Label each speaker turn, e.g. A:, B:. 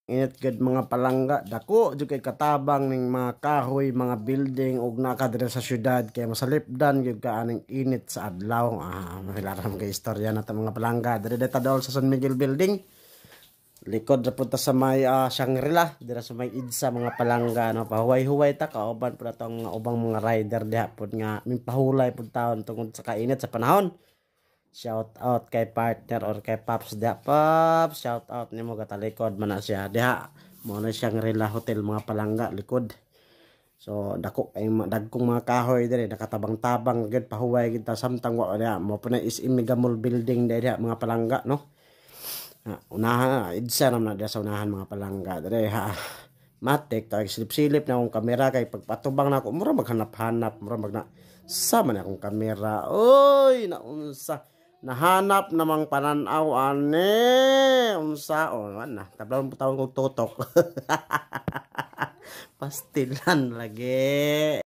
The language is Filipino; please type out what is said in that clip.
A: Init gud mga palangga dako jud kay katabang ning mga kahoy, mga building ug naka diri sa syudad kay masalipdan gyud ka aning init sa adlaw. Mahilaram kay istorya na ta mga palangga diri ta daol sa San Miguel Building. Likod ra punta sa may Shangri-La dira sa may Idsa mga palangga no, pahuway-huway ta kauban pud atong ubang mga rider diha pud nga mipahulay pud taon tungod sa kainit sa panahon. Shout out kay partner or kay Pops diha. Pops, shout out nimo katalikod man na siya diha. Mo na Shangri-La Hotel mga palangga likod. So dako kay dagkong mga kahoy diri nakatabang-tabang gid pahuway gid ta samtang wa diha mo pa na is Mega Mall building diha mga palangga no. Unahan idsa na diha sa unahan mga palangga diri ha. Matik ta silip-silip na akong kamera kay pagpatubang na ako mura maghanap-hanap mura magna sama na akong kamera. Oy naunsa nahanap namang pananaw ane unsa na tablon taon kog tutok pastilan lagi.